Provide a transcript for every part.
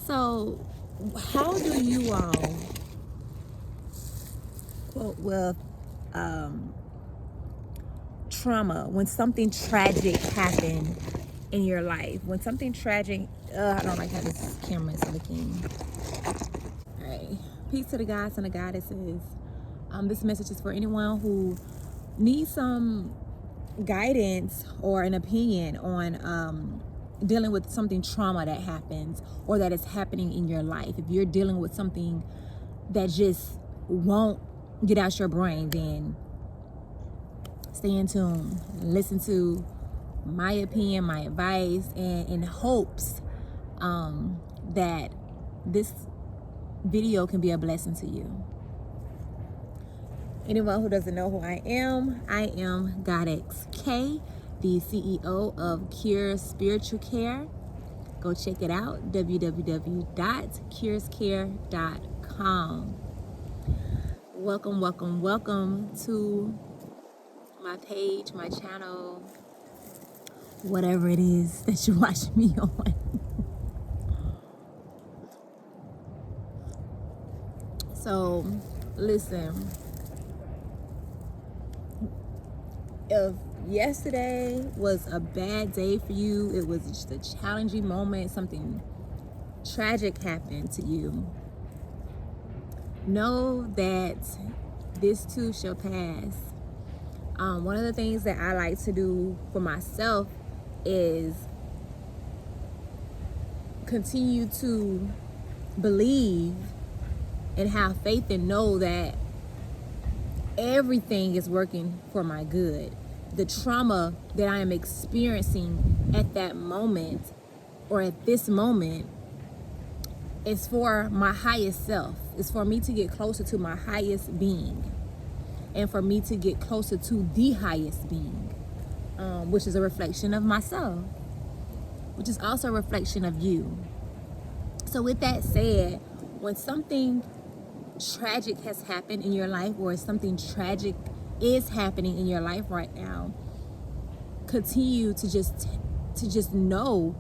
So, how do you all cope with trauma when something tragic happened in your life? When something tragic, I don't like how this camera is looking. All right, peace to the gods and the goddesses. This message is for anyone who needs some guidance or an opinion on dealing with something trauma that happens or that is happening in your life. If you're dealing with something that just won't get out your brain, then stay in tune, listen to my opinion, my advice, and in hopes that this video can be a blessing to you. Anyone who doesn't know who I am GodX K, the CEO of Cure Spiritual Care. Go check it out, www.curescare.com. Welcome to my page, my channel, whatever it is that you watch me on. So, listen. If yesterday was a bad day for you, it was just a challenging moment, something tragic happened to you, know that this too shall pass. One of the things that I like to do for myself is continue to believe and have faith and know that everything is working for my good. The trauma that I am experiencing at that moment or at this moment is for my highest self. It's for me to get closer to my highest being and for me to get closer to the highest being, which is a reflection of myself, which is also a reflection of you. So with that said, when something tragic has happened in your life or something tragic is happening in your life right now, continue to just know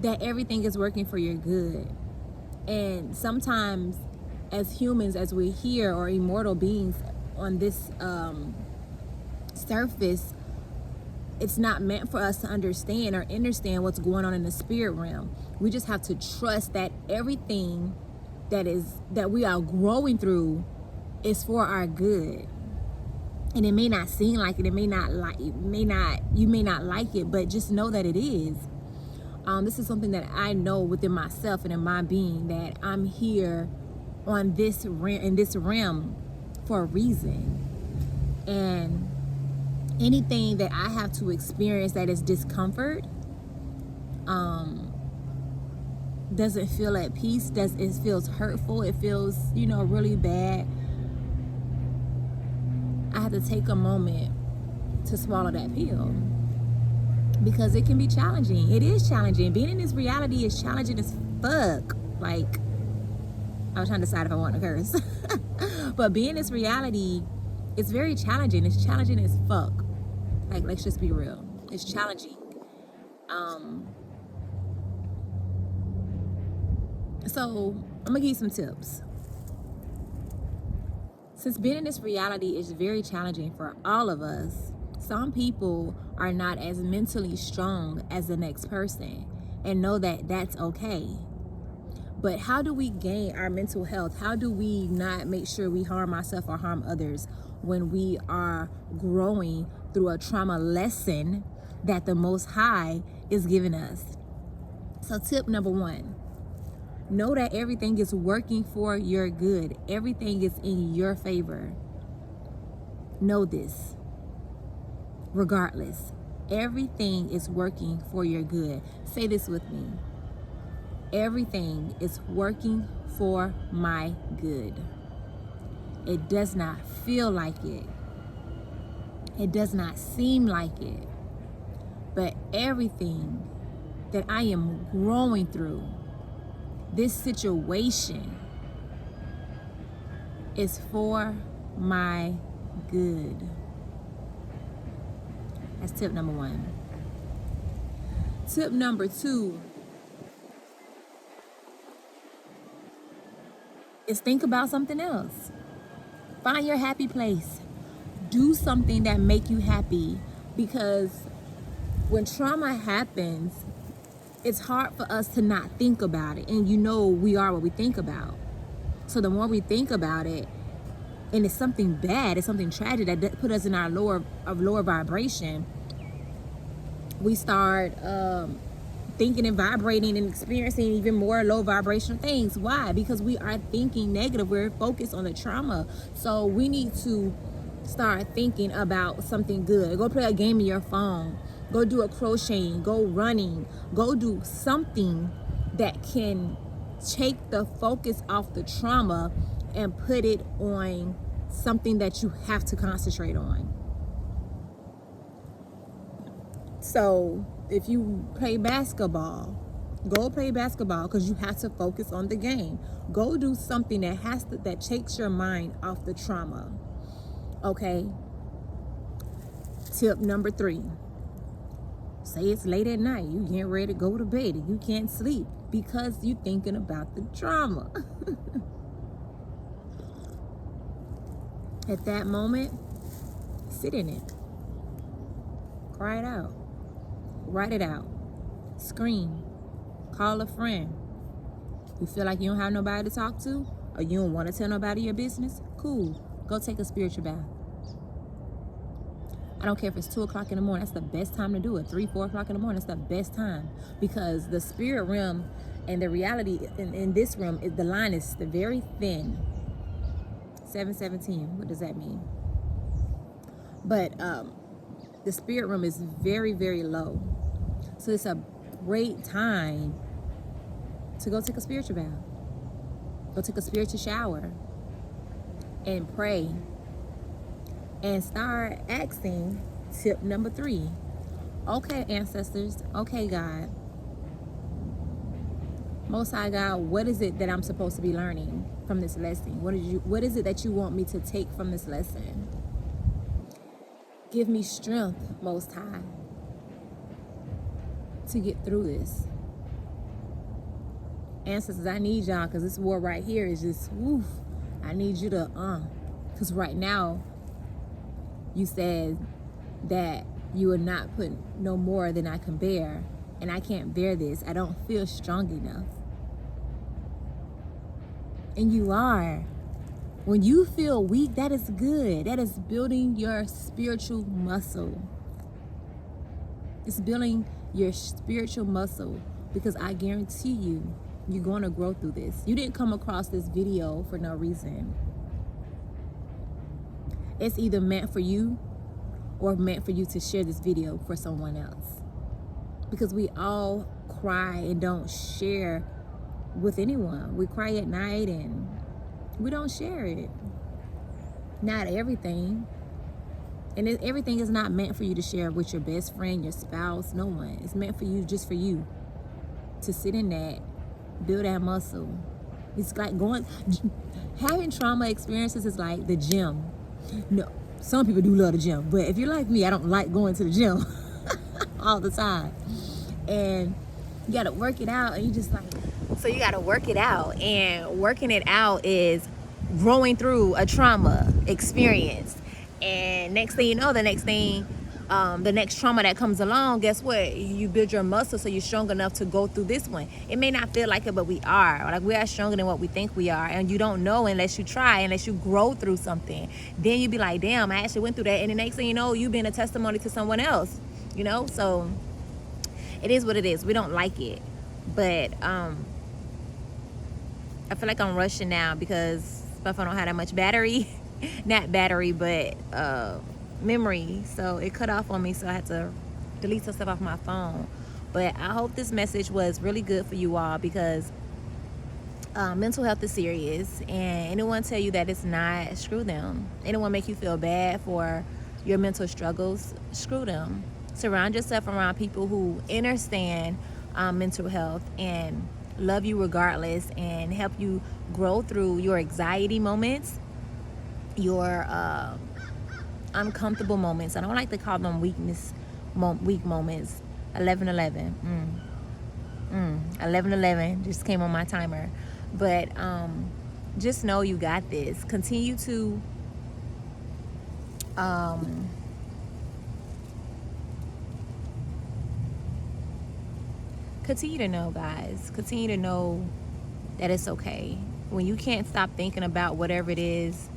that everything is working for your good. And sometimes as humans, as we're here or immortal beings on this surface, it's not meant for us to understand what's going on in the spirit realm. We just have to trust that everything that we are growing through is for our good. And it may not seem like it, you may not like it, but just know that it is. This is something that I know within myself and in my being, that I'm here on in this realm for a reason. And anything that I have to experience that is discomfort, doesn't feel at peace, it feels hurtful, it feels, really bad, I have to take a moment to swallow that pill, because it can be challenging. It is challenging. Being in this reality is challenging as fuck. Like, I was trying to decide if I want to curse. But being in this reality, it's very challenging. It's challenging as fuck. Like, let's just be real. It's challenging. So I'm gonna give you some tips. Since being in this reality is very challenging for all of us, some people are not as mentally strong as the next person, and know that that's okay. But how do we gain our mental health? How do we not make sure we harm ourselves or harm others when we are growing through a trauma lesson that the Most High is giving us? So tip number 1, know that everything is working for your good. Everything is in your favor. Know this. Regardless, everything is working for your good. Say this with me. Everything is working for my good. It does not feel like it. It does not seem like it. But everything that I am growing through, this situation, is for my good. That's tip number 1. Tip number 2, is think about something else. Find your happy place. Do something that make you happy, because when trauma happens, it's hard for us to not think about it. And we are what we think about. So the more we think about it, and it's something bad, it's something tragic that put us in our lower vibration, we start thinking and vibrating and experiencing even more low vibrational things. Why? Because we are thinking negative. We're focused on the trauma. So we need to start thinking about something good. Go play a game on your phone. Go do a crocheting. Go running. Go do something that can take the focus off the trauma and put it on something that you have to concentrate on. So if you play basketball, go play basketball, because you have to focus on the game. Go do something that takes your mind off the trauma. Okay? Tip number 3. Say it's late at night, you getting ready to go to bed and you can't sleep because you're thinking about the trauma. At that moment, sit in it. Cry it out. Write it out. Scream. Call a friend. You feel like you don't have nobody to talk to, or you don't want to tell nobody your business? Cool. Go take a spiritual bath. I don't care if it's 2 o'clock in the morning. That's the best time to do it. 3, 4 o'clock in the morning. That's the best time, because the spirit realm and the reality in this realm, the line is very thin. 7:17. What does that mean? But the spirit realm is very, very low. So it's a great time to go take a spiritual bath. Go take a spiritual shower and pray. And start asking, tip number 3. Okay, ancestors. Okay, God. Most High God, what is it that I'm supposed to be learning from this lesson? What is it that you want me to take from this lesson? Give me strength, Most High, to get through this. Ancestors, I need y'all, because this war right here is just, woof. I need you to, because right now, you said that you will not put no more than I can bear, and I can't bear this. I don't feel strong enough. And you are. When you feel weak, that is good. That is building your spiritual muscle. It's building your spiritual muscle, because I guarantee you, you're going to grow through this. You didn't come across this video for no reason. It's either meant for you or meant for you to share this video for someone else. Because we all cry and don't share with anyone. We cry at night and we don't share it. Not everything. And everything is not meant for you to share with your best friend, your spouse, no one. It's meant for you, just for you, to sit in that, build that muscle. It's like having trauma experiences is like the gym. No, some people do love the gym, but if you're like me, I don't like going to the gym all the time. And you gotta work it out, and you just like, so you gotta work it out, and working it out is growing through a trauma experience. And next thing you know, the next trauma that comes along, guess what? You build your muscle so you're strong enough to go through this one. It may not feel like it, but we are. Like, we are stronger than what we think we are. And you don't know unless you try, unless you grow through something. Then you be like, damn, I actually went through that. And the next thing you know, you being a testimony to someone else. So it is what it is. We don't like it. But I feel like I'm rushing now because my phone don't have that much battery. Not battery, but memory. So it cut off on me, so I had to delete some stuff off my phone. But I hope this message was really good for you all, because mental health is serious, and anyone tell you that it's not, screw them. Anyone make you feel bad for your mental struggles, screw them. Surround yourself around people who understand mental health and love you regardless, and help you grow through your anxiety moments, your uncomfortable moments. I don't like to call them weak moments. 11:11. 11:11 just came on my timer. But just know you got this. Continue to continue to know, guys. Continue to know that it's okay. When you can't stop thinking about whatever it is,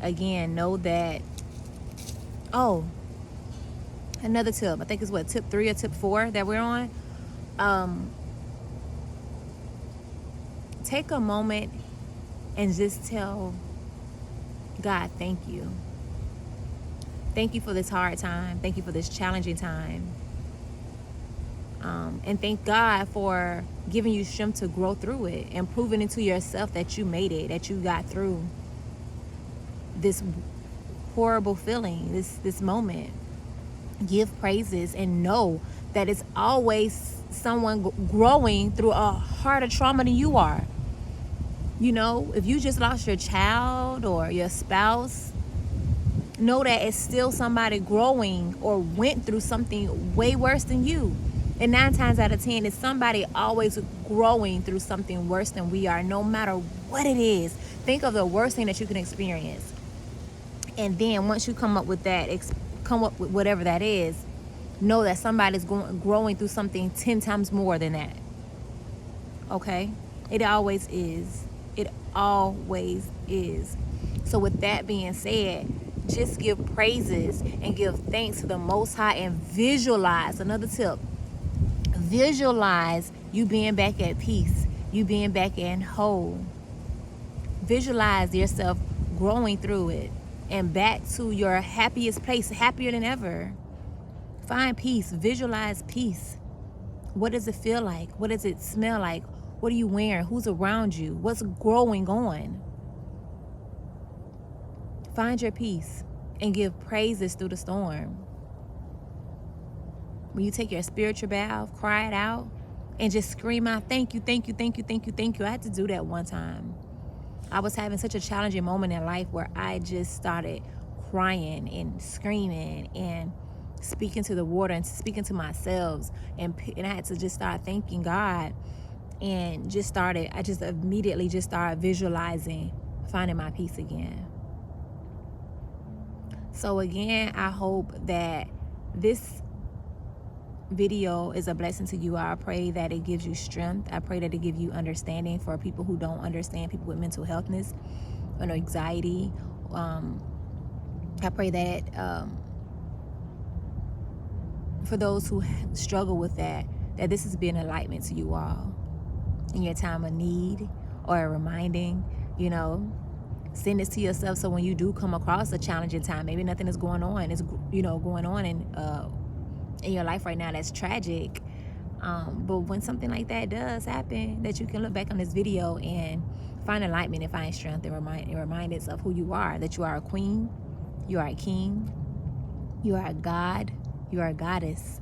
again, know that, oh, another tip. I think it's what, tip 3 or tip 4 that we're on. Take a moment and just tell God, thank you. Thank you for this hard time. Thank you for this challenging time. And thank God for giving you strength to grow through it and proving it to yourself that you made it, that you got through this horrible feeling, this moment. Give praises and know that it's always someone growing through a harder trauma than you are. You know, if you just lost your child or your spouse, know that it's still somebody growing or went through something way worse than you. And 9 times out of 10, it's somebody always growing through something worse than we are, no matter what it is. Think of the worst thing that you can experience. And then once you come up with whatever that is, know that somebody's growing through something 10 times more than that. Okay? It always is. It always is. So with that being said, just give praises and give thanks to the Most High and visualize. Another tip. Visualize you being back at peace. You being back in whole. Visualize yourself growing through it and back to your happiest place, happier than ever. Find peace. Visualize peace. What does it feel like? What does it smell like? What are you wearing? Who's around you? What's growing on? Find your peace and give praises through the storm. When you take your spiritual bath, cry it out, and just scream out, thank you, thank you, thank you, thank you, thank you. I had to do that one time. I was having such a challenging moment in life where I just started crying and screaming and speaking to the water and speaking to myself. And I had to just start thanking God and I just immediately just started visualizing finding my peace again. So again, I hope that this video is a blessing to you. I pray that it gives you strength. I pray that it gives you understanding for people who don't understand, people with mental healthness and anxiety. I pray that for those who struggle with that this has been enlightenment to you all in your time of need, or a reminding, send this to yourself so when you do come across a challenging time, maybe nothing is going on, going on in your life right now that's tragic, but when something like that does happen, that you can look back on this video and find enlightenment and find strength and remind us of who you are, that you are a queen, you are a king, you are a god, you are a goddess,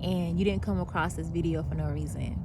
and you didn't come across this video for no reason.